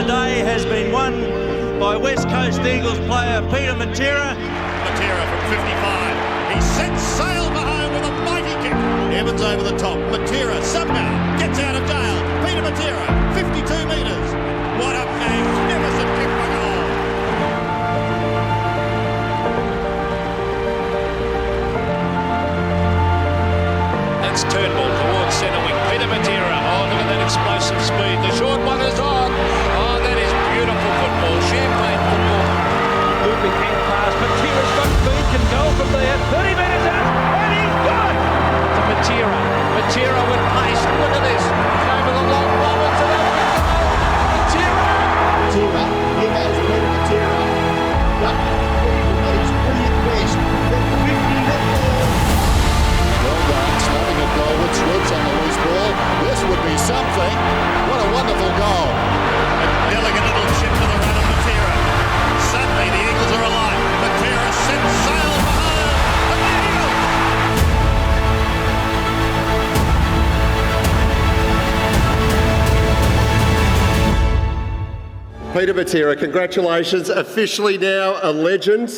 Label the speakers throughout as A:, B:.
A: today has been won by West Coast Eagles player Peter Matera.
B: Matera from 55. He sets sail for home with a mighty kick. Evans over the top. Matera somehow gets out of jail. Peter Matera, 52 metres. What a magnificent kick for goal.
C: That's Turnbull towards centre wing. Peter Matera. Oh, look at that explosive speed. The short one is on. Oh, that is beautiful football. Champagne football.
D: Looping hand pass. Matera's got speed. Can go from there. 30 metres out. And he's got it.
C: To Matera. Matera with pace. Look at this. Over the long ball. It's an open goal. Matera.
E: Matera. He has Peter Matera. But it's brilliant best.
B: Well done, snapping a goal with Swoods on the loose ball. This would be something. What a wonderful goal. A delicate little chip to the run of Matera. Suddenly the Eagles are alive. Matera sets sail for home. And the Eagles!
F: Peter Matera, congratulations. Officially now a legend.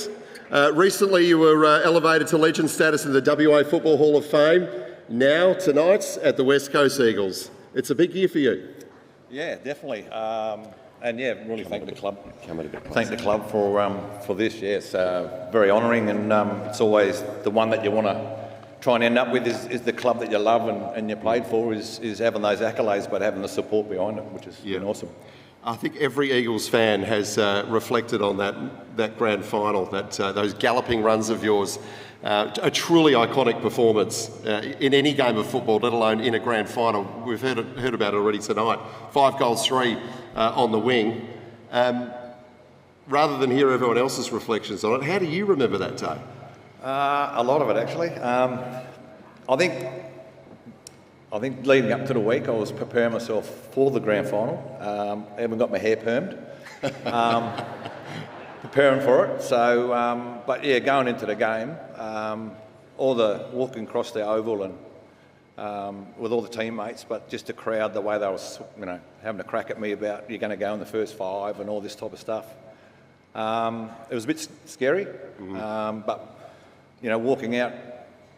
F: Recently you were elevated to legend status in the WA Football Hall of Fame. Now, tonight, at the West Coast Eagles. It's a big year for you.
G: Yeah, definitely. And yeah, really thank the club. Thank the club for this. Yes, very honouring, and it's always the one that you want to try and end up with is the club that you love and you played for is having those accolades, but having the support behind it, which has been awesome.
F: I think every Eagles fan has reflected on that grand final, those galloping runs of yours. A truly iconic performance in any game of football, let alone in a grand final. We've heard about it already tonight. 5 goals, 3 on the wing. Rather than hear everyone else's reflections on it, how do you remember that day?
G: A lot of it, actually. I think leading up to the week, I was preparing myself for the grand final. I even got my hair permed, preparing for it. So, but yeah, going into the game, all the walking across the oval and with all the teammates, but just the crowd, the way they was, having a crack at me about you're going to go in the first 5 and all this type of stuff. It was a bit scary, but walking out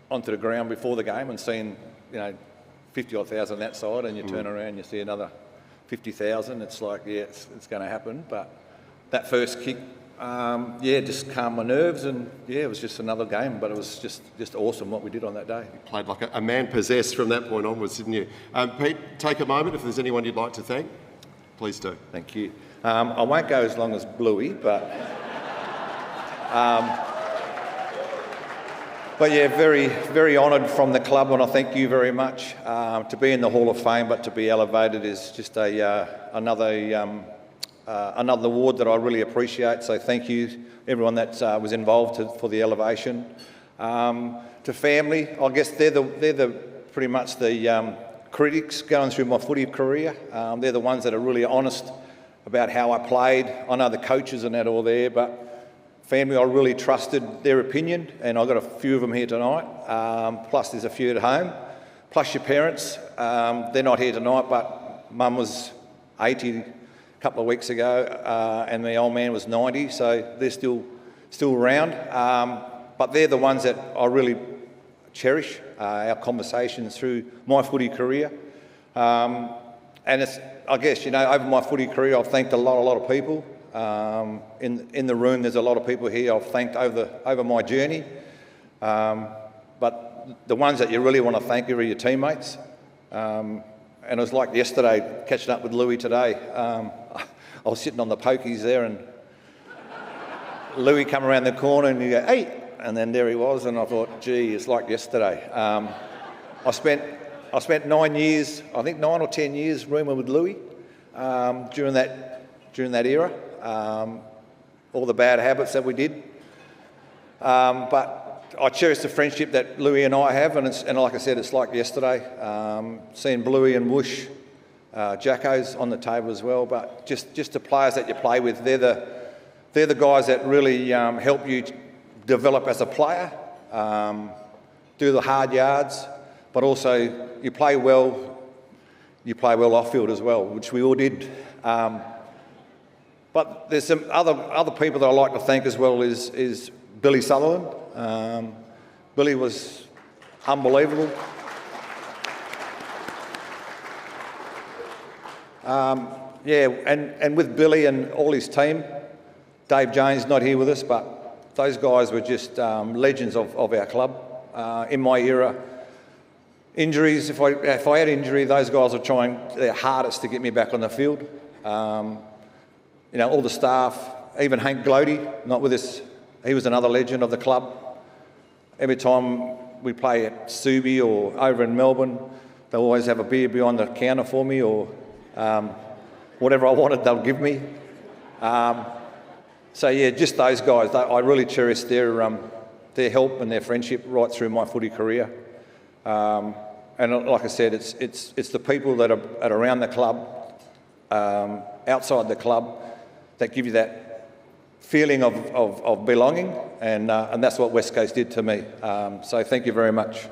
G: onto the ground before the game and seeing 50-odd thousand that side, and you turn around and you see another 50,000. It's like, yeah, it's going to happen. But that first kick, just calmed my nerves, and yeah, it was just another game. But it was just awesome what we did on that day.
F: You played like a man possessed from that point onwards, didn't you? Pete, take a moment. If there's anyone you'd like to thank, please do.
G: Thank you. I won't go as long as Bluey, but. But yeah, very, very honoured from the club, and I thank you very much. To be in the Hall of Fame, but to be elevated is just another award that I really appreciate. So thank you, everyone that was involved for the elevation. To family, I guess they're pretty much the critics going through my footy career. They're the ones that are really honest about how I played. I know the coaches and that all there, but. Family, I really trusted their opinion, and I've got a few of them here tonight, plus there's a few at home, plus your parents. They're not here tonight, but Mum was 80 a couple of weeks ago, and my old man was 90, so they're still around. But they're the ones that I really cherish, our conversations through my footy career. And it's, I guess, over my footy career, I've thanked a lot of people. In the room, there's a lot of people here I've thanked over my journey, but the ones that you really want to thank are your teammates. And it was like yesterday, catching up with Louis today. I was sitting on the pokies there, and Louis come around the corner and you go, "Hey!" And then there he was, and I thought, "Gee, it's like yesterday." I spent 9 years, I think 9 or 10 years, rooming with Louis during that era. All the bad habits that we did. But I cherish the friendship that Louis and I have, and like I said, it's like yesterday. Seeing Bluey and Whoosh, Jacko's on the table as well, but just the players that you play with, they're the guys that really help you develop as a player, do the hard yards, but also you play well off field as well, which we all did. But there's some other people that I like to thank as well is Billy Sutherland. Billy was unbelievable. And with Billy and all his team, Dave Jones not here with us, but those guys were just legends of our club. In my era, injuries, if I had injury, those guys were trying their hardest to get me back on the field. All the staff, even Hank Glody, not with us, he was another legend of the club. Every time we play at Subi or over in Melbourne, they'll always have a beer behind the counter for me, or whatever I wanted, they'll give me. Just those guys. I really cherish their help and their friendship right through my footy career. And like I said, it's the people that are around the club, outside the club, that give you that feeling of belonging, and that's what West Coast did to me. So thank you very much.